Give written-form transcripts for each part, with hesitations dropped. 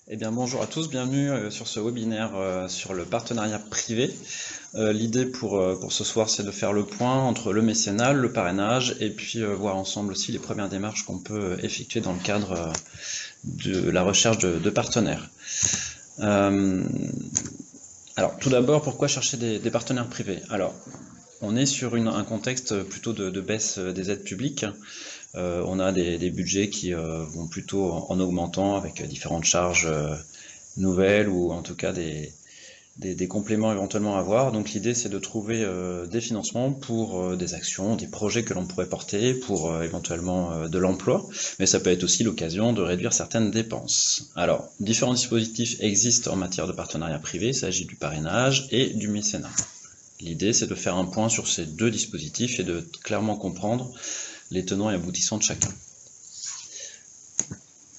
Eh bien, bonjour à tous, bienvenue sur ce webinaire sur le partenariat privé. L'idée pour ce soir, c'est de faire le point entre le mécénat, le parrainage, et puis voir ensemble aussi les premières démarches qu'on peut effectuer dans le cadre de la recherche de partenaires. Alors, tout d'abord, pourquoi chercher des partenaires privés? Alors, on est sur un contexte plutôt de baisse des aides publiques. On a des budgets qui vont plutôt en augmentant avec différentes charges nouvelles ou en tout cas des compléments éventuellement à avoir. Donc l'idée c'est de trouver des financements pour des actions, des projets que l'on pourrait porter, pour éventuellement de l'emploi, mais ça peut être aussi l'occasion de réduire certaines dépenses. Alors, différents dispositifs existent en matière de partenariat privé, il s'agit du parrainage et du mécénat. L'idée c'est de faire un point sur ces deux dispositifs et de clairement comprendre les tenants et aboutissants de chacun.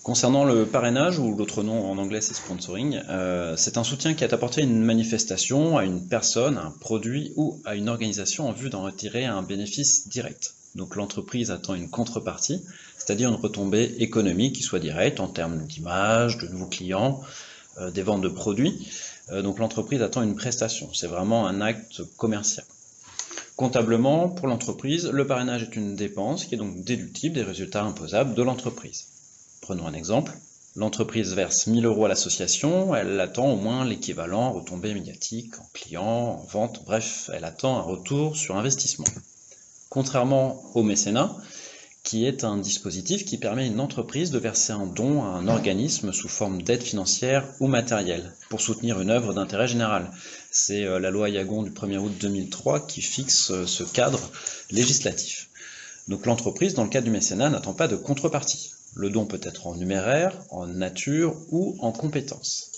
Concernant le parrainage, ou l'autre nom en anglais c'est sponsoring, c'est un soutien qui est apporté à une manifestation, à une personne, à un produit ou à une organisation en vue d'en retirer un bénéfice direct. Donc l'entreprise attend une contrepartie, c'est-à-dire une retombée économique qui soit directe en termes d'image, de nouveaux clients, des ventes de produits. Donc l'entreprise attend une prestation, c'est vraiment un acte commercial. Comptablement, pour l'entreprise, le parrainage est une dépense qui est donc déductible des résultats imposables de l'entreprise. Prenons un exemple. L'entreprise verse 1 000 € à l'association, elle attend au moins l'équivalent en retombées médiatiques, en clients, en ventes, bref, elle attend un retour sur investissement. Contrairement au mécénat, qui est un dispositif qui permet à une entreprise de verser un don à un organisme sous forme d'aide financière ou matérielle pour soutenir une œuvre d'intérêt général. C'est la loi Yagon du 1er août 2003 qui fixe ce cadre législatif. Donc l'entreprise, dans le cadre du mécénat, n'attend pas de contrepartie. Le don peut être en numéraire, en nature ou en compétences.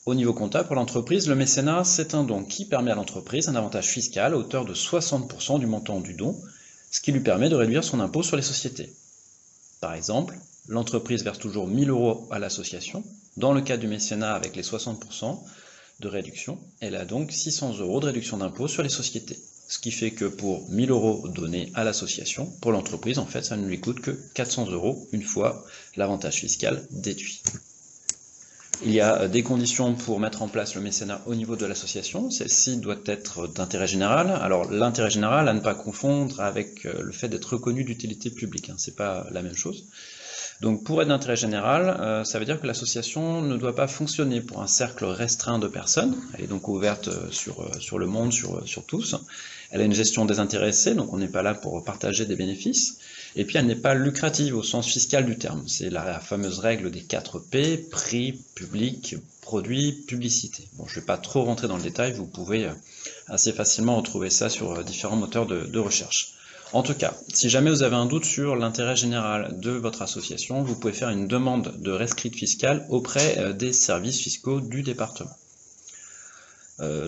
Au niveau comptable, pour l'entreprise, le mécénat, c'est un don qui permet à l'entreprise un avantage fiscal à hauteur de 60% du montant du don, ce qui lui permet de réduire son impôt sur les sociétés. Par exemple, l'entreprise verse toujours 1 000 € à l'association. Dans le cas du mécénat, avec les 60% de réduction, elle a donc 600 € de réduction d'impôt sur les sociétés. Ce qui fait que pour 1 000 € donnés à l'association, pour l'entreprise, en fait, ça ne lui coûte que 400 € une fois l'avantage fiscal déduit. Il y a des conditions pour mettre en place le mécénat au niveau de l'association. Celle-ci doit être d'intérêt général. Alors l'intérêt général à ne pas confondre avec le fait d'être reconnu d'utilité publique, c'est pas la même chose. Donc pour être d'intérêt général, ça veut dire que l'association ne doit pas fonctionner pour un cercle restreint de personnes. Elle est donc ouverte sur le monde, sur tous. Elle a une gestion désintéressée, donc on n'est pas là pour partager des bénéfices. Et puis elle n'est pas lucrative au sens fiscal du terme. C'est la fameuse règle des 4 P, prix, public, produit, publicité. Bon, je ne vais pas trop rentrer dans le détail, vous pouvez assez facilement retrouver ça sur différents moteurs de recherche. En tout cas, si jamais vous avez un doute sur l'intérêt général de votre association, vous pouvez faire une demande de rescrit fiscal auprès des services fiscaux du département.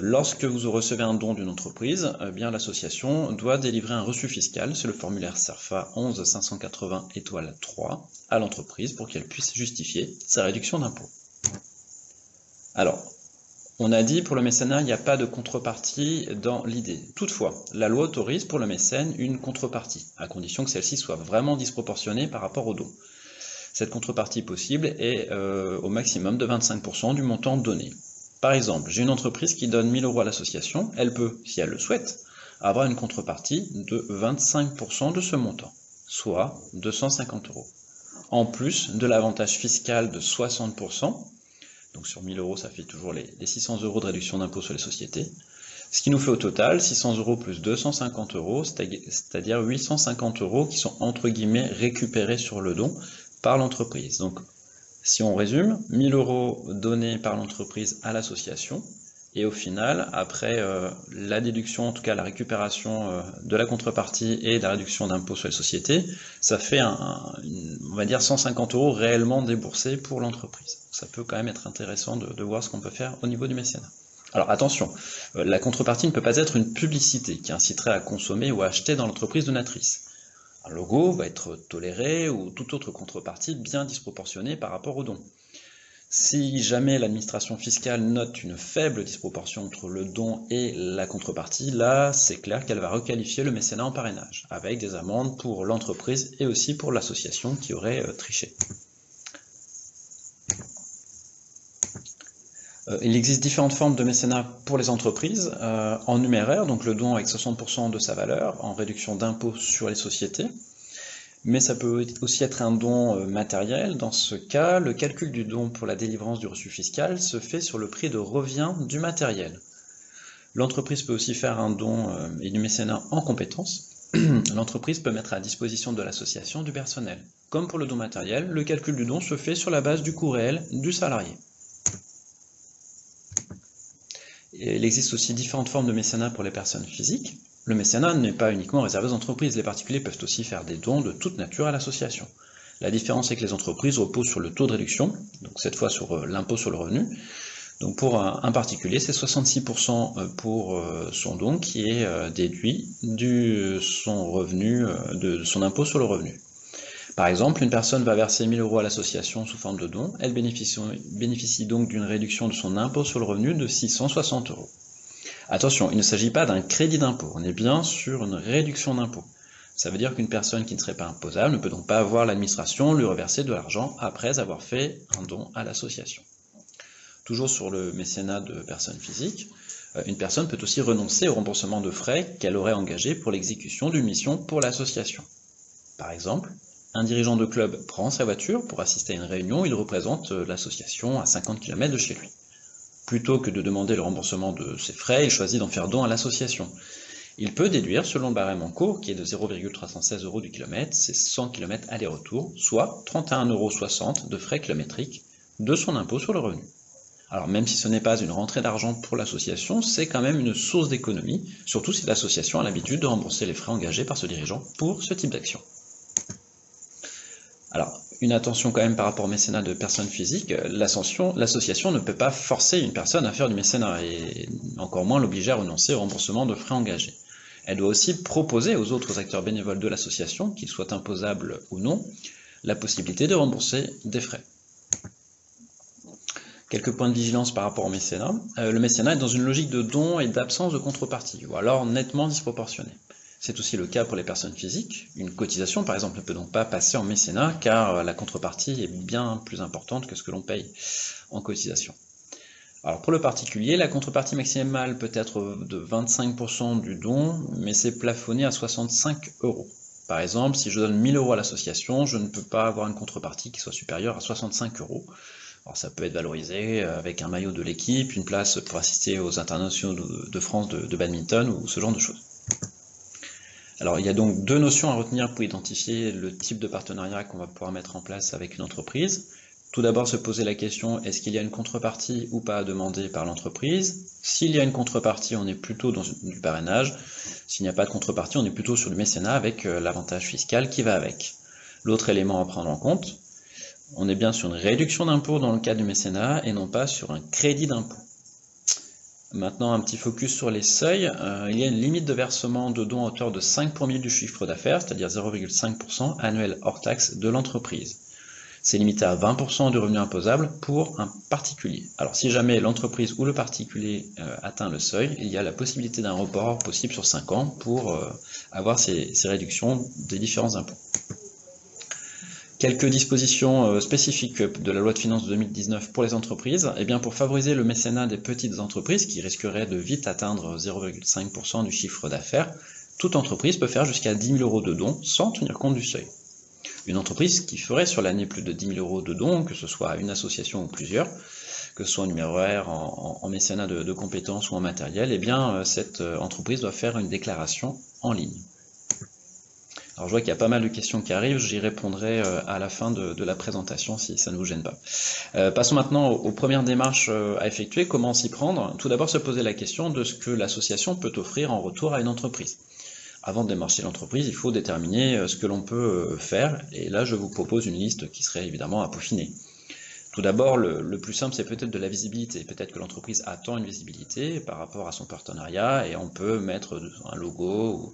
Lorsque vous recevez un don d'une entreprise, l'association doit délivrer un reçu fiscal, c'est le formulaire CERFA 11 580 étoile 3, à l'entreprise pour qu'elle puisse justifier sa réduction d'impôt. Alors, on a dit pour le mécénat, il n'y a pas de contrepartie dans l'idée. Toutefois, la loi autorise pour le mécène une contrepartie, à condition que celle-ci soit vraiment disproportionnée par rapport au don. Cette contrepartie possible est au maximum de 25% du montant donné. Par exemple, j'ai une entreprise qui donne 1 000 € à l'association, elle peut, si elle le souhaite, avoir une contrepartie de 25% de ce montant, soit 250 €. En plus de l'avantage fiscal de 60%, donc sur 1 000 € ça fait toujours les 600 € de réduction d'impôt sur les sociétés, ce qui nous fait au total 600 € plus 250 €, c'est-à-dire 850 € qui sont entre guillemets récupérés sur le don par l'entreprise. Donc si on résume, 1 000 € donnés par l'entreprise à l'association, et au final, après la déduction, en tout cas la récupération de la contrepartie et la réduction d'impôt sur les sociétés, ça fait on va dire 150 € réellement déboursés pour l'entreprise. Ça peut quand même être intéressant de voir ce qu'on peut faire au niveau du mécénat. Alors attention, la contrepartie ne peut pas être une publicité qui inciterait à consommer ou à acheter dans l'entreprise donatrice. Un logo va être toléré ou toute autre contrepartie bien disproportionnée par rapport au don. Si jamais l'administration fiscale note une faible disproportion entre le don et la contrepartie, là, c'est clair qu'elle va requalifier le mécénat en parrainage, avec des amendes pour l'entreprise et aussi pour l'association qui aurait triché. Il existe différentes formes de mécénat pour les entreprises, en numéraire, donc le don avec 60% de sa valeur, en réduction d'impôt sur les sociétés, mais ça peut aussi être un don matériel. Dans ce cas, le calcul du don pour la délivrance du reçu fiscal se fait sur le prix de revient du matériel. L'entreprise peut aussi faire un don et du mécénat en compétences. L'entreprise peut mettre à disposition de l'association du personnel. Comme pour le don matériel, le calcul du don se fait sur la base du coût réel du salarié. Et il existe aussi différentes formes de mécénat pour les personnes physiques. Le mécénat n'est pas uniquement réservé aux entreprises, les particuliers peuvent aussi faire des dons de toute nature à l'association. La différence est que les entreprises reposent sur le taux de réduction, donc cette fois sur l'impôt sur le revenu. Donc pour un particulier, c'est 66% pour son don qui est déduit de son revenu, de son impôt sur le revenu. Par exemple, une personne va verser 1 000 € à l'association sous forme de don, elle bénéficie donc d'une réduction de son impôt sur le revenu de 660 €. Attention, il ne s'agit pas d'un crédit d'impôt, on est bien sur une réduction d'impôt. Ça veut dire qu'une personne qui ne serait pas imposable ne peut donc pas voir l'administration lui reverser de l'argent après avoir fait un don à l'association. Toujours sur le mécénat de personnes physiques, une personne peut aussi renoncer au remboursement de frais qu'elle aurait engagés pour l'exécution d'une mission pour l'association. Par exemple, un dirigeant de club prend sa voiture pour assister à une réunion, il représente l'association à 50 km de chez lui. Plutôt que de demander le remboursement de ses frais, il choisit d'en faire don à l'association. Il peut déduire, selon le barème en cours, qui est de 0,316 € du kilomètre, ses 100 km aller-retour, soit 31,60 € de frais kilométriques de son impôt sur le revenu. Alors même si ce n'est pas une rentrée d'argent pour l'association, c'est quand même une source d'économie, surtout si l'association a l'habitude de rembourser les frais engagés par ce dirigeant pour ce type d'action. Alors, une attention quand même par rapport au mécénat de personnes physiques, l'association ne peut pas forcer une personne à faire du mécénat, et encore moins l'obliger à renoncer au remboursement de frais engagés. Elle doit aussi proposer aux autres acteurs bénévoles de l'association, qu'ils soient imposables ou non, la possibilité de rembourser des frais. Quelques points de vigilance par rapport au mécénat. Le mécénat est dans une logique de don et d'absence de contrepartie, ou alors nettement disproportionnée. C'est aussi le cas pour les personnes physiques. Une cotisation, par exemple, ne peut donc pas passer en mécénat, car la contrepartie est bien plus importante que ce que l'on paye en cotisation. Alors pour le particulier, la contrepartie maximale peut être de 25% du don, mais c'est plafonné à 65 €. Par exemple, si je donne 1 000 € à l'association, je ne peux pas avoir une contrepartie qui soit supérieure à 65 €. Alors ça peut être valorisé avec un maillot de l'équipe, une place pour assister aux internationaux de France de badminton ou ce genre de choses. Alors il y a donc deux notions à retenir pour identifier le type de partenariat qu'on va pouvoir mettre en place avec une entreprise. Tout d'abord se poser la question, est-ce qu'il y a une contrepartie ou pas à demander par l'entreprise? S'il y a une contrepartie, on est plutôt dans du parrainage. S'il n'y a pas de contrepartie, on est plutôt sur du mécénat avec l'avantage fiscal qui va avec. L'autre élément à prendre en compte, on est bien sur une réduction d'impôt dans le cas du mécénat et non pas sur un crédit d'impôt. Maintenant, un petit focus sur les seuils. Il y a une limite de versement de dons à hauteur de 5 pour 1000 du chiffre d'affaires, c'est-à-dire 0,5% annuel hors taxe de l'entreprise. C'est limité à 20% du revenu imposable pour un particulier. Alors si jamais l'entreprise ou le particulier atteint le seuil, il y a la possibilité d'un report possible sur 5 ans pour avoir ces réductions des différents impôts. Quelques dispositions spécifiques de la loi de finances de 2019 pour les entreprises. Eh bien, pour favoriser le mécénat des petites entreprises qui risqueraient de vite atteindre 0,5% du chiffre d'affaires, toute entreprise peut faire jusqu'à 10 000 € de dons sans tenir compte du seuil. Une entreprise qui ferait sur l'année plus de 10 000 € de dons, que ce soit une association ou plusieurs, que ce soit en numéraire, en mécénat de compétences ou en matériel, eh bien, cette entreprise doit faire une déclaration en ligne. Alors je vois qu'il y a pas mal de questions qui arrivent, j'y répondrai à la fin de la présentation si ça ne vous gêne pas. Passons maintenant aux premières démarches à effectuer, comment s'y prendre. Tout d'abord se poser la question de ce que l'association peut offrir en retour à une entreprise. Avant de démarcher l'entreprise, il faut déterminer ce que l'on peut faire, et là je vous propose une liste qui serait évidemment à peaufiner. Tout d'abord, le plus simple, c'est peut-être de la visibilité. Peut-être que l'entreprise attend une visibilité par rapport à son partenariat, et on peut mettre un logo,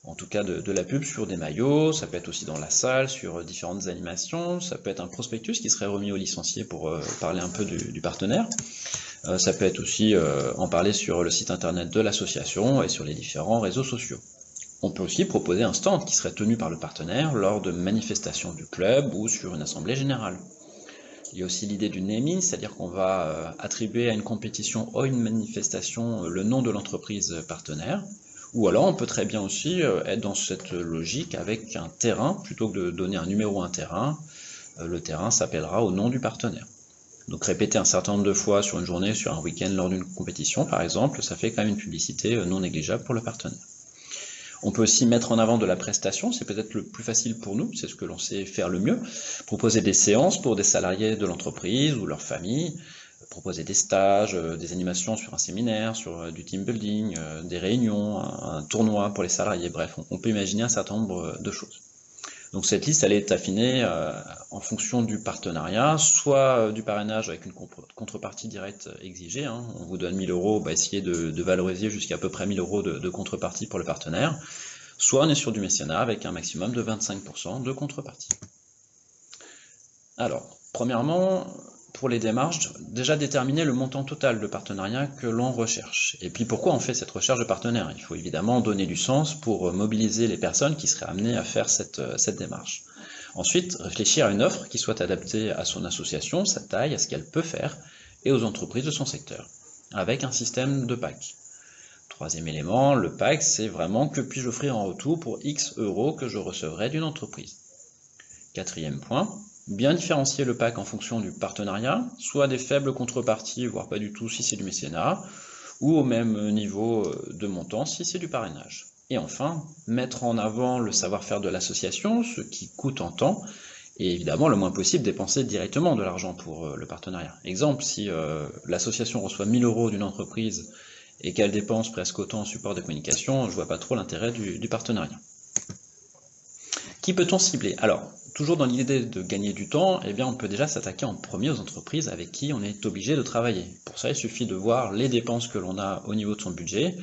en tout cas de la pub sur des maillots, ça peut être aussi dans la salle, sur différentes animations, ça peut être un prospectus qui serait remis au licencié pour parler un peu du partenaire. Ça peut être aussi en parler sur le site internet de l'association et sur les différents réseaux sociaux. On peut aussi proposer un stand qui serait tenu par le partenaire lors de manifestations du club ou sur une assemblée générale. Il y a aussi l'idée du naming, c'est-à-dire qu'on va attribuer à une compétition ou une manifestation le nom de l'entreprise partenaire. Ou alors on peut très bien aussi être dans cette logique avec un terrain, plutôt que de donner un numéro à un terrain, le terrain s'appellera au nom du partenaire. Donc répéter un certain nombre de fois sur une journée, sur un week-end, lors d'une compétition par exemple, ça fait quand même une publicité non négligeable pour le partenaire. On peut aussi mettre en avant de la prestation, c'est peut-être le plus facile pour nous, c'est ce que l'on sait faire le mieux. Proposer des séances pour des salariés de l'entreprise ou leur famille, proposer des stages, des animations sur un séminaire, sur du team building, des réunions, un tournoi pour les salariés, bref, on peut imaginer un certain nombre de choses. Donc cette liste, elle est affinée en fonction du partenariat, soit du parrainage avec une contrepartie directe exigée, hein. On vous donne 1000 euros, essayez de valoriser jusqu'à à peu près 1000 euros de contrepartie pour le partenaire, soit on est sur du mécénat avec un maximum de 25% de contrepartie. Alors, premièrement, pour les démarches, déjà déterminer le montant total de partenariat que l'on recherche. Et puis pourquoi on fait cette recherche de partenaire? Il faut évidemment donner du sens pour mobiliser les personnes qui seraient amenées à faire cette démarche. Ensuite, réfléchir à une offre qui soit adaptée à son association, sa taille, à ce qu'elle peut faire, et aux entreprises de son secteur, avec un système de pack. Troisième élément, le pack, c'est vraiment que puis-je offrir en retour pour X euros que je recevrai d'une entreprise. Quatrième point, bien différencier le pack en fonction du partenariat, soit des faibles contreparties, voire pas du tout si c'est du mécénat, ou au même niveau de montant si c'est du parrainage. Et enfin, mettre en avant le savoir-faire de l'association, ce qui coûte en temps, et évidemment le moins possible dépenser directement de l'argent pour le partenariat. Exemple, si l'association reçoit 1000 euros d'une entreprise et qu'elle dépense presque autant en support de communication, je vois pas trop l'intérêt du partenariat. Qui peut-on cibler? Alors, toujours dans l'idée de gagner du temps, eh bien on peut déjà s'attaquer en premier aux entreprises avec qui on est obligé de travailler. Pour ça, il suffit de voir les dépenses que l'on a au niveau de son budget,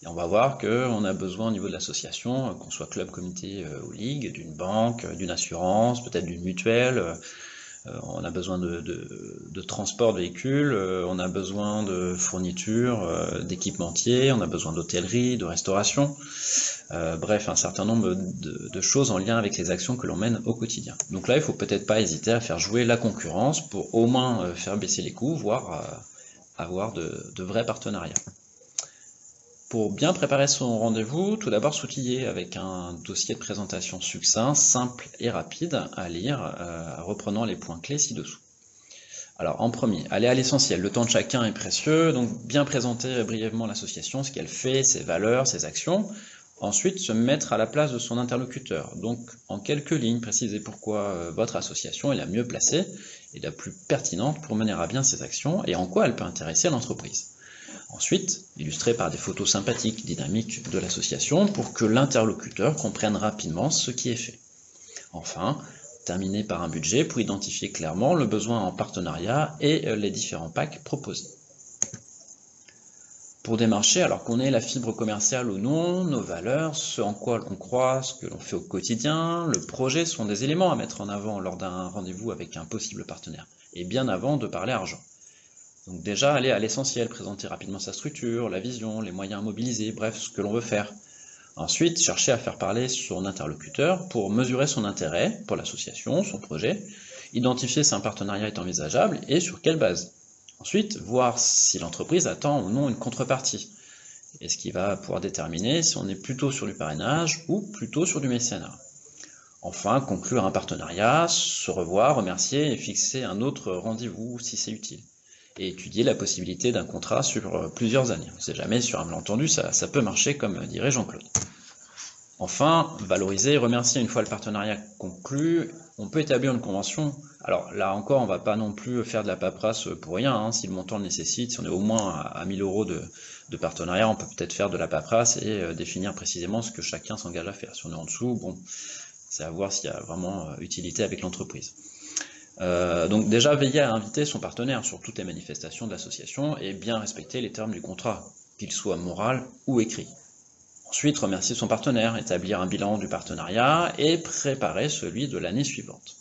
et on va voir qu'on a besoin au niveau de l'association, qu'on soit club, comité ou ligue, d'une banque, d'une assurance, peut-être d'une mutuelle, on a besoin de transport de véhicules, on a besoin de fournitures, d'équipementiers, on a besoin d'hôtellerie, de restauration, bref, un certain nombre de choses en lien avec les actions que l'on mène au quotidien. Donc là, il ne faut peut-être pas hésiter à faire jouer la concurrence pour au moins faire baisser les coûts, voire avoir de vrais partenariats. Pour bien préparer son rendez-vous, tout d'abord s'outiller avec un dossier de présentation succinct, simple et rapide à lire, reprenant les points clés ci-dessous. Alors en premier, aller à l'essentiel, le temps de chacun est précieux, donc bien présenter brièvement l'association, ce qu'elle fait, ses valeurs, ses actions. Ensuite, se mettre à la place de son interlocuteur, donc en quelques lignes, préciser pourquoi votre association est la mieux placée et la plus pertinente pour mener à bien ses actions et en quoi elle peut intéresser l'entreprise. Ensuite, illustrer par des photos sympathiques, dynamiques de l'association pour que l'interlocuteur comprenne rapidement ce qui est fait. Enfin, terminer par un budget pour identifier clairement le besoin en partenariat et les différents packs proposés. Pour démarcher, alors qu'on ait la fibre commerciale ou non, nos valeurs, ce en quoi on croit, ce que l'on fait au quotidien, le projet sont des éléments à mettre en avant lors d'un rendez-vous avec un possible partenaire, et bien avant de parler argent. Donc déjà, aller à l'essentiel, présenter rapidement sa structure, la vision, les moyens mobilisés, bref, ce que l'on veut faire. Ensuite, chercher à faire parler son interlocuteur pour mesurer son intérêt pour l'association, son projet, identifier si un partenariat est envisageable et sur quelle base. Ensuite, voir si l'entreprise attend ou non une contrepartie, et ce qui va pouvoir déterminer si on est plutôt sur du parrainage ou plutôt sur du mécénat. Enfin, conclure un partenariat, se revoir, remercier et fixer un autre rendez-vous si c'est utile. Et étudier la possibilité d'un contrat sur plusieurs années. On ne sait jamais, sur un malentendu, ça peut marcher, comme dirait Jean-Claude. Enfin, valoriser et remercier une fois le partenariat conclu. On peut établir une convention. Alors là encore, on ne va pas non plus faire de la paperasse pour rien, hein, si le montant le nécessite. Si on est au moins à 1000 euros de partenariat, on peut peut-être faire de la paperasse et définir précisément ce que chacun s'engage à faire. Si on est en dessous, bon, c'est à voir s'il y a vraiment utilité avec l'entreprise. Donc déjà, veiller à inviter son partenaire sur toutes les manifestations de l'association et bien respecter les termes du contrat, qu'ils soient moral ou écrit. Ensuite, remercier son partenaire, établir un bilan du partenariat et préparer celui de l'année suivante.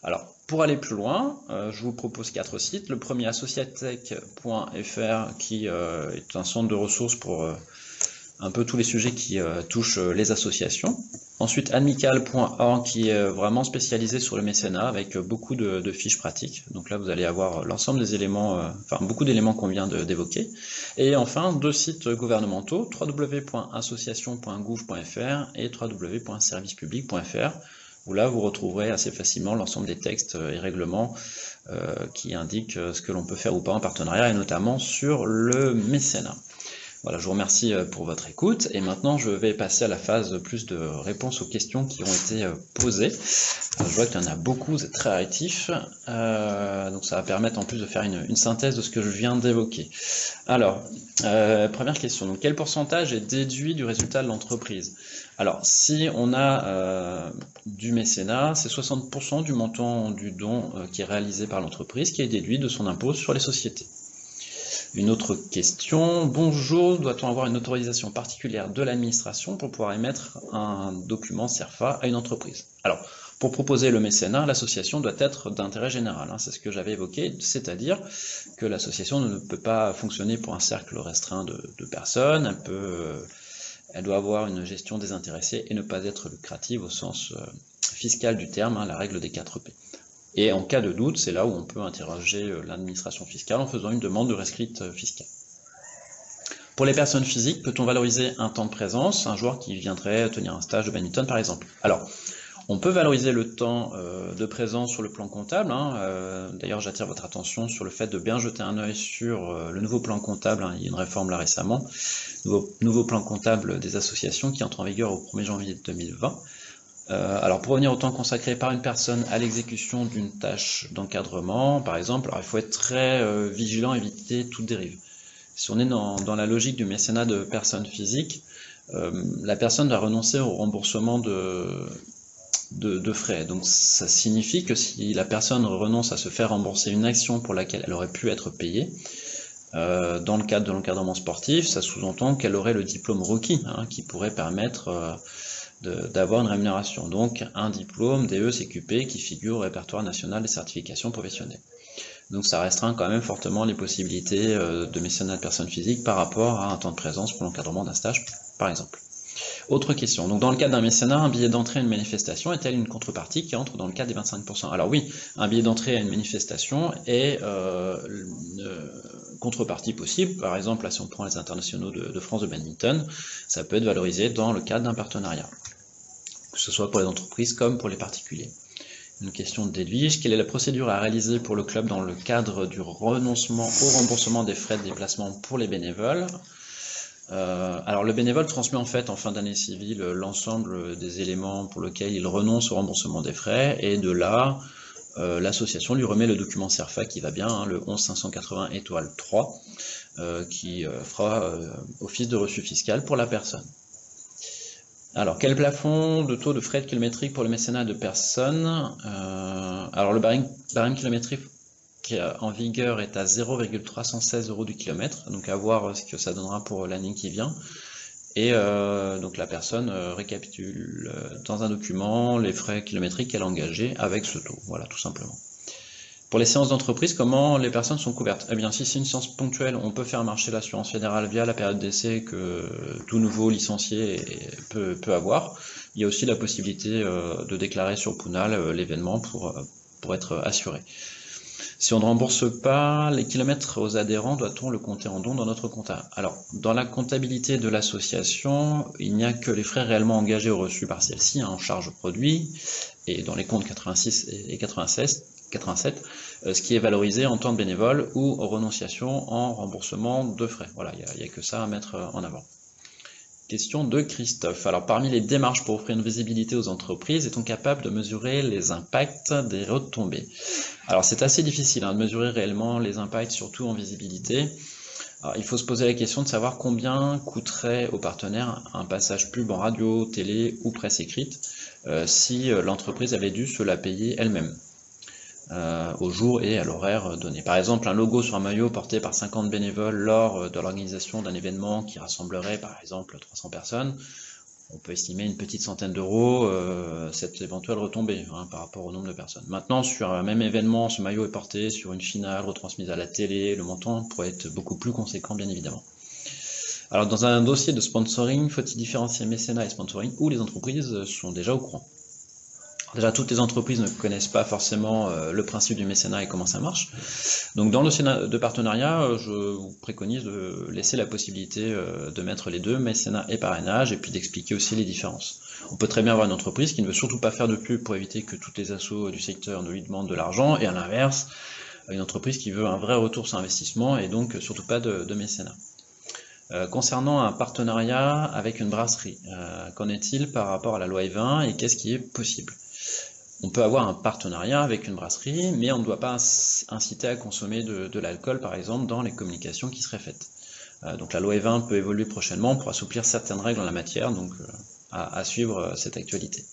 Alors, pour aller plus loin, je vous propose 4 sites. Le premier, associatech.fr, qui est un centre de ressources pour un peu tous les sujets qui touchent les associations. Ensuite, amical.org, qui est vraiment spécialisé sur le mécénat avec beaucoup de fiches pratiques. Donc là, vous allez avoir l'ensemble des éléments, beaucoup d'éléments qu'on vient d'évoquer. Et enfin, 2 sites gouvernementaux, www.association.gouv.fr et www.servicepublic.fr, où là, vous retrouverez assez facilement l'ensemble des textes et règlements qui indiquent ce que l'on peut faire ou pas en partenariat, et notamment sur le mécénat. Voilà, je vous remercie pour votre écoute, et maintenant je vais passer à la phase plus de réponse aux questions qui ont été posées. Je vois qu'il y en a beaucoup, c'est très réactif, donc ça va permettre en plus de faire une synthèse de ce que je viens d'évoquer. Alors, première question, donc quel pourcentage est déduit du résultat de l'entreprise? Alors, si on a du mécénat, c'est 60% du montant du don qui est réalisé par l'entreprise qui est déduit de son impôt sur les sociétés. Une autre question, bonjour, doit-on avoir une autorisation particulière de l'administration pour pouvoir émettre un document CERFA à une entreprise? Alors, pour proposer le mécénat, l'association doit être d'intérêt général, c'est ce que j'avais évoqué, c'est-à-dire que l'association ne peut pas fonctionner pour un cercle restreint de personnes, elle doit avoir une gestion désintéressée et ne pas être lucrative au sens fiscal du terme, la règle des 4 P. Et en cas de doute, c'est là où on peut interroger l'administration fiscale en faisant une demande de rescrit fiscal. Pour les personnes physiques, peut-on valoriser un temps de présence, un joueur qui viendrait tenir un stage de badminton par exemple? Alors, on peut valoriser le temps de présence sur le plan comptable. D'ailleurs, j'attire votre attention sur le fait de bien jeter un œil sur le nouveau plan comptable. Il y a une réforme là récemment. Nouveau plan comptable des associations qui entre en vigueur au 1er janvier 2020. Alors pour revenir au temps consacré par une personne à l'exécution d'une tâche d'encadrement, par exemple, alors il faut être très vigilant, éviter toute dérive. Si on est dans la logique du mécénat de personnes physiques, la personne va renoncer au remboursement de frais. Donc ça signifie que si la personne renonce à se faire rembourser une action pour laquelle elle aurait pu être payée, dans le cadre de l'encadrement sportif, ça sous-entend qu'elle aurait le diplôme requis, qui pourrait permettre d'avoir une rémunération, donc un diplôme DE CQP qui figure au répertoire national des certifications professionnelles. Donc ça restreint quand même fortement les possibilités de mécénat de personnes physiques par rapport à un temps de présence pour l'encadrement d'un stage, par exemple. Autre question, donc dans le cadre d'un mécénat, un billet d'entrée à une manifestation est-elle une contrepartie qui entre dans le cadre des 25%? Alors oui, un billet d'entrée à une manifestation est une contrepartie possible. Par exemple, là, si on prend les internationaux de France de badminton, ça peut être valorisé dans le cadre d'un partenariat, que ce soit pour les entreprises comme pour les particuliers. Une question de Edwige, quelle est la procédure à réaliser pour le club dans le cadre du renoncement au remboursement des frais de déplacement pour les bénévoles? Alors le bénévole transmet en fait en fin d'année civile l'ensemble des éléments pour lesquels il renonce au remboursement des frais, et de là, l'association lui remet le document CERFA qui va bien, le 11580 étoile 3, qui fera office de reçu fiscal pour la personne. Alors, quel plafond de taux de frais de kilométrique pour le mécénat de personnes? Alors, le barème kilométrique qui est en vigueur est à 0,316 € du kilomètre, donc à voir ce que ça donnera pour l'année qui vient. Et donc la personne récapitule dans un document les frais kilométriques qu'elle a engagés avec ce taux, voilà, tout simplement. Pour les séances d'entreprise, comment les personnes sont couvertes? Eh bien, si c'est une séance ponctuelle, on peut faire marcher l'assurance fédérale via la période d'essai que tout nouveau licencié peut avoir. Il y a aussi la possibilité de déclarer sur Pounal l'événement pour être assuré. Si on ne rembourse pas les kilomètres aux adhérents, doit-on le compter en don dans notre compta? Alors, dans la comptabilité de l'association, il n'y a que les frais réellement engagés ou reçus par celle-ci en charge produit, et dans les comptes 86 et 87, ce qui est valorisé en temps de bénévole ou en renonciation en remboursement de frais. Voilà, il n'y a que ça à mettre en avant. Question de Christophe. Alors, parmi les démarches pour offrir une visibilité aux entreprises, est-on capable de mesurer les impacts des retombées? Alors, c'est assez difficile de mesurer réellement les impacts, surtout en visibilité. Alors, il faut se poser la question de savoir combien coûterait aux partenaires un passage pub en radio, télé ou presse écrite si l'entreprise avait dû se la payer elle-même. au jour et à l'horaire donné. Par exemple, un logo sur un maillot porté par 50 bénévoles lors de l'organisation d'un événement qui rassemblerait par exemple 300 personnes, on peut estimer une petite centaine d'euros cette éventuelle retombée par rapport au nombre de personnes. Maintenant, sur un même événement, ce maillot est porté sur une finale retransmise à la télé, le montant pourrait être beaucoup plus conséquent, bien évidemment. Alors, dans un dossier de sponsoring, faut-il différencier mécénat et sponsoring, ou les entreprises sont déjà au courant? Déjà, toutes les entreprises ne connaissent pas forcément le principe du mécénat et comment ça marche. Donc dans le dossier de partenariat, je vous préconise de laisser la possibilité de mettre les deux, mécénat et parrainage, et puis d'expliquer aussi les différences. On peut très bien avoir une entreprise qui ne veut surtout pas faire de pub pour éviter que toutes les assos du secteur ne lui demandent de l'argent, et à l'inverse, une entreprise qui veut un vrai retour sur investissement et donc surtout pas de mécénat. Concernant un partenariat avec une brasserie, qu'en est-il par rapport à la loi E20 et qu'est-ce qui est possible? On peut avoir un partenariat avec une brasserie, mais on ne doit pas inciter à consommer de l'alcool, par exemple, dans les communications qui seraient faites. Donc la loi E20 peut évoluer prochainement pour assouplir certaines règles en la matière, donc à suivre cette actualité.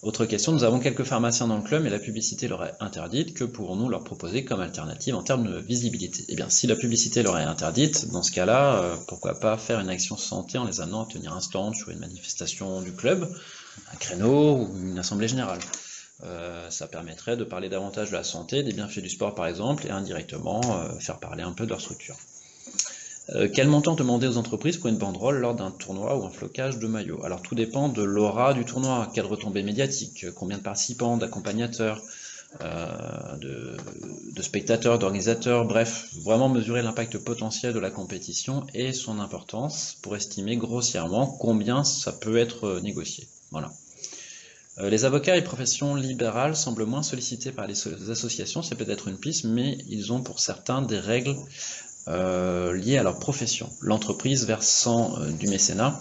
Autre question, nous avons quelques pharmaciens dans le club, mais la publicité leur est interdite. Que pourrons-nous leur proposer comme alternative en termes de visibilité? Eh bien, si la publicité leur est interdite, dans ce cas-là, pourquoi pas faire une action santé en les amenant à tenir un stand sur une manifestation du club, un créneau ou une assemblée générale. Ça permettrait de parler davantage de la santé, des bienfaits du sport par exemple, et indirectement faire parler un peu de leur structure. Quel montant demander aux entreprises pour une banderole lors d'un tournoi ou un flocage de maillot? Alors tout dépend de l'aura du tournoi, quelle retombée médiatique, combien de participants, d'accompagnateurs, de spectateurs, d'organisateurs, bref, vraiment mesurer l'impact potentiel de la compétition et son importance pour estimer grossièrement combien ça peut être négocié. Voilà. Les avocats et professions libérales semblent moins sollicités par les associations, c'est peut-être une piste, mais ils ont pour certains des règles liées à leur profession. L'entreprise versant du mécénat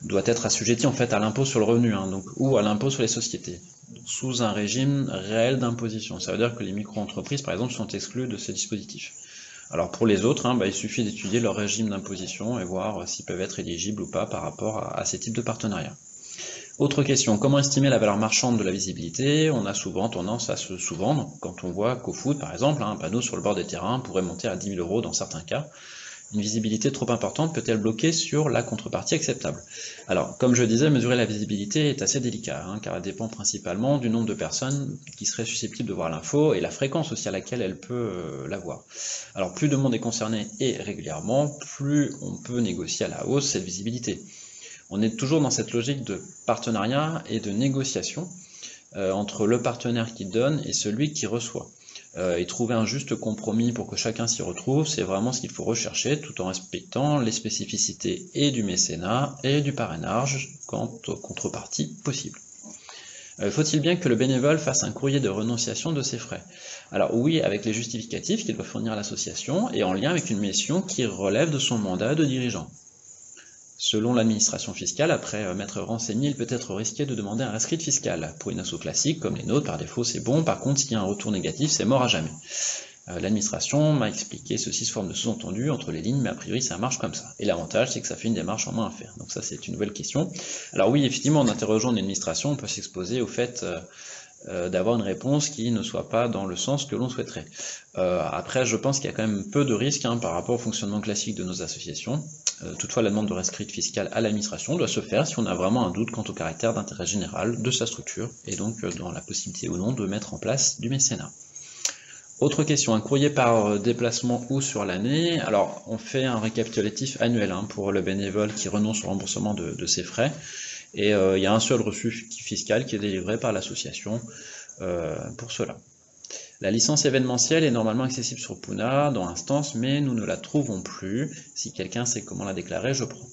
doit être assujettie en fait à l'impôt sur le revenu, ou à l'impôt sur les sociétés, sous un régime réel d'imposition. Ça veut dire que les micro-entreprises, par exemple, sont exclues de ces dispositifs. Alors pour les autres, il suffit d'étudier leur régime d'imposition et voir s'ils peuvent être éligibles ou pas par rapport à ces types de partenariats. Autre question, comment estimer la valeur marchande de la visibilité? On a souvent tendance à se sous-vendre quand on voit qu'au foot, par exemple, un panneau sur le bord des terrains pourrait monter à 10 000 € dans certains cas. Une visibilité trop importante peut-elle bloquer sur la contrepartie acceptable? Alors, comme je disais, mesurer la visibilité est assez délicat, car elle dépend principalement du nombre de personnes qui seraient susceptibles de voir l'info et la fréquence aussi à laquelle elle peut la voir. Alors, plus de monde est concerné et régulièrement, plus on peut négocier à la hausse cette visibilité. On est toujours dans cette logique de partenariat et de négociation entre le partenaire qui donne et celui qui reçoit. Et trouver un juste compromis pour que chacun s'y retrouve, c'est vraiment ce qu'il faut rechercher, tout en respectant les spécificités et du mécénat et du parrainage quant aux contreparties possibles. Faut-il bien que le bénévole fasse un courrier de renonciation de ses frais? Alors oui, avec les justificatifs qu'il doit fournir à l'association et en lien avec une mission qui relève de son mandat de dirigeant. Selon l'administration fiscale, après m'être renseigné, il peut être risqué de demander un rescrit fiscal. Pour une asso classique, comme les nôtres, par défaut c'est bon, par contre s'il y a un retour négatif, c'est mort à jamais. L'administration m'a expliqué ceci sous forme de sous-entendu entre les lignes, mais a priori ça marche comme ça. Et l'avantage c'est que ça fait une démarche en moins à faire. Donc ça c'est une nouvelle question. Alors oui, effectivement, en interrogeant une administration, on peut s'exposer au fait d'avoir une réponse qui ne soit pas dans le sens que l'on souhaiterait. Après, je pense qu'il y a quand même peu de risques par rapport au fonctionnement classique de nos associations. Toutefois, la demande de rescrit fiscal à l'administration doit se faire si on a vraiment un doute quant au caractère d'intérêt général de sa structure, et donc dans la possibilité ou non de mettre en place du mécénat. Autre question, un courrier par déplacement ou sur l'année? Alors, on fait un récapitulatif annuel pour le bénévole qui renonce au remboursement de ses frais. Et il y a un seul reçu fiscal qui est délivré par l'association pour cela. La licence événementielle est normalement accessible sur Puna dans Instance, mais nous ne la trouvons plus. Si quelqu'un sait comment la déclarer, je prends.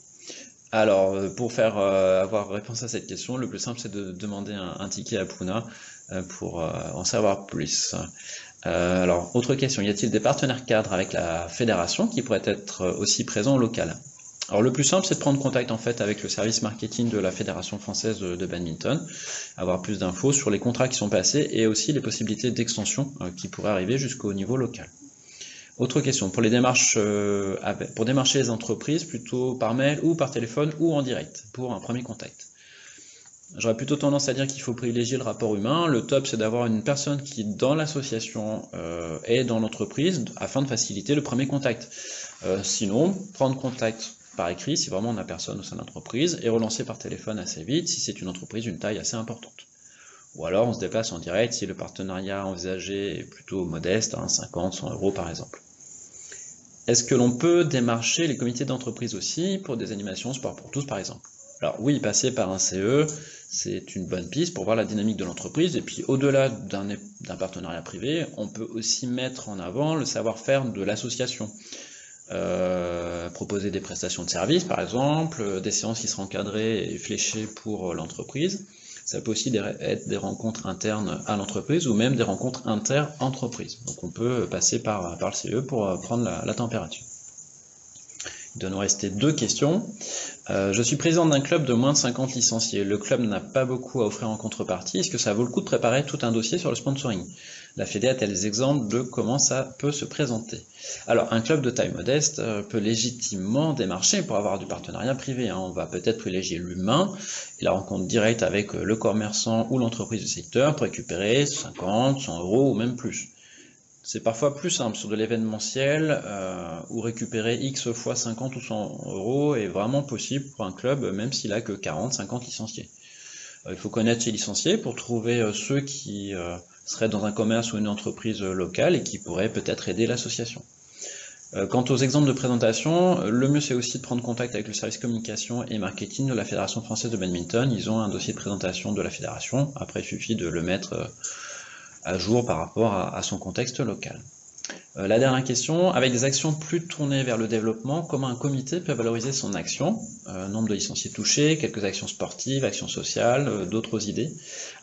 Alors, pour faire avoir réponse à cette question, le plus simple c'est de demander un ticket à Puna pour en savoir plus. Alors, autre question, y a-t-il des partenaires cadres avec la fédération qui pourraient être aussi présents au local? Alors le plus simple c'est de prendre contact en fait avec le service marketing de la Fédération française de badminton, avoir plus d'infos sur les contrats qui sont passés et aussi les possibilités d'extension qui pourraient arriver jusqu'au niveau local. Autre question, pour les démarches, pour démarcher les entreprises, plutôt par mail ou par téléphone ou en direct pour un premier contact. J'aurais plutôt tendance à dire qu'il faut privilégier le rapport humain. Le top, c'est d'avoir une personne qui, dans l'association, est dans l'entreprise, afin de faciliter le premier contact. Sinon, prendre contact par écrit, si vraiment on n'a personne au sein de l'entreprise, et relancer par téléphone assez vite, si c'est une entreprise d'une taille assez importante. Ou alors, on se déplace en direct, si le partenariat envisagé est plutôt modeste, 50, 100 euros par exemple. Est-ce que l'on peut démarcher les comités d'entreprise aussi, pour des animations sport pour tous par exemple? Alors oui, passer par un CE, c'est une bonne piste pour voir la dynamique de l'entreprise, et puis au-delà d'un partenariat privé, on peut aussi mettre en avant le savoir-faire de l'association. Proposer des prestations de services par exemple, des séances qui seraient encadrées et fléchées pour l'entreprise. Ça peut aussi être des rencontres internes à l'entreprise ou même des rencontres inter-entreprises. Donc on peut passer par le CE pour prendre la température. Il doit nous rester 2 questions. Je suis président d'un club de moins de 50 licenciés. Le club n'a pas beaucoup à offrir en contrepartie. Est-ce que ça vaut le coup de préparer tout un dossier sur le sponsoring? La Fédé a-t-elle des exemples de comment ça peut se présenter? Alors, un club de taille modeste peut légitimement démarcher pour avoir du partenariat privé. On va peut-être privilégier l'humain et la rencontre directe avec le commerçant ou l'entreprise du secteur pour récupérer 50, 100 euros ou même plus. C'est parfois plus simple sur de l'événementiel où récupérer X fois 50 ou 100 euros est vraiment possible pour un club, même s'il a que 40, 50 licenciés. Il faut connaître ces licenciés pour trouver ceux qui seraient dans un commerce ou une entreprise locale et qui pourraient peut-être aider l'association. Quant aux exemples de présentation, le mieux c'est aussi de prendre contact avec le service communication et marketing de la Fédération française de badminton. Ils ont un dossier de présentation de la fédération. Après, il suffit de le mettre à jour par rapport à son contexte local. La dernière question, avec des actions plus tournées vers le développement, comment un comité peut valoriser son action? Nombre de licenciés touchés, quelques actions sportives, actions sociales, d'autres idées.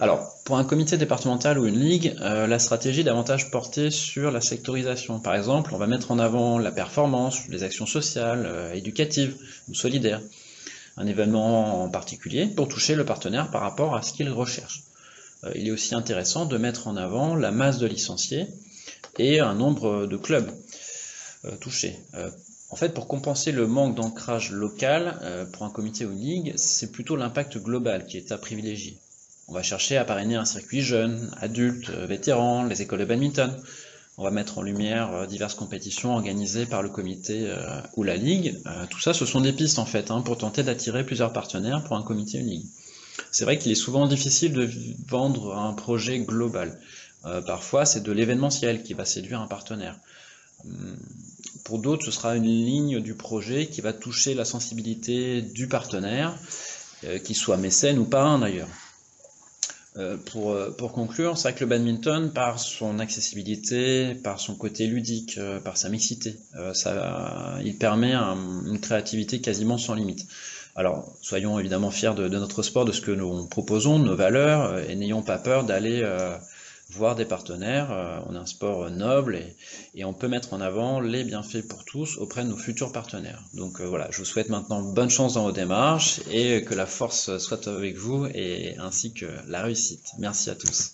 Alors, pour un comité départemental ou une ligue, la stratégie est davantage portée sur la sectorisation. Par exemple, on va mettre en avant la performance, les actions sociales, éducatives ou solidaires. Un événement en particulier pour toucher le partenaire par rapport à ce qu'il recherche. Il est aussi intéressant de mettre en avant la masse de licenciés et un nombre de clubs touchés. En fait, pour compenser le manque d'ancrage local pour un comité ou une ligue, c'est plutôt l'impact global qui est à privilégier. On va chercher à parrainer un circuit jeune, adulte, vétéran, les écoles de badminton. On va mettre en lumière diverses compétitions organisées par le comité ou la ligue. Tout ça, ce sont des pistes en fait, pour tenter d'attirer plusieurs partenaires pour un comité ou une ligue. C'est vrai qu'il est souvent difficile de vendre un projet global. Parfois, c'est de l'événementiel qui va séduire un partenaire. Pour d'autres, ce sera une ligne du projet qui va toucher la sensibilité du partenaire, qu'il soit mécène ou pas d'ailleurs. Pour conclure, c'est vrai que le badminton, par son accessibilité, par son côté ludique, par sa mixité, il permet une créativité quasiment sans limite. Alors, soyons évidemment fiers de notre sport, de ce que nous proposons, de nos valeurs, et n'ayons pas peur d'aller voir des partenaires. On a un sport noble et on peut mettre en avant les bienfaits pour tous auprès de nos futurs partenaires. Donc voilà, je vous souhaite maintenant bonne chance dans vos démarches et que la force soit avec vous et ainsi que la réussite. Merci à tous.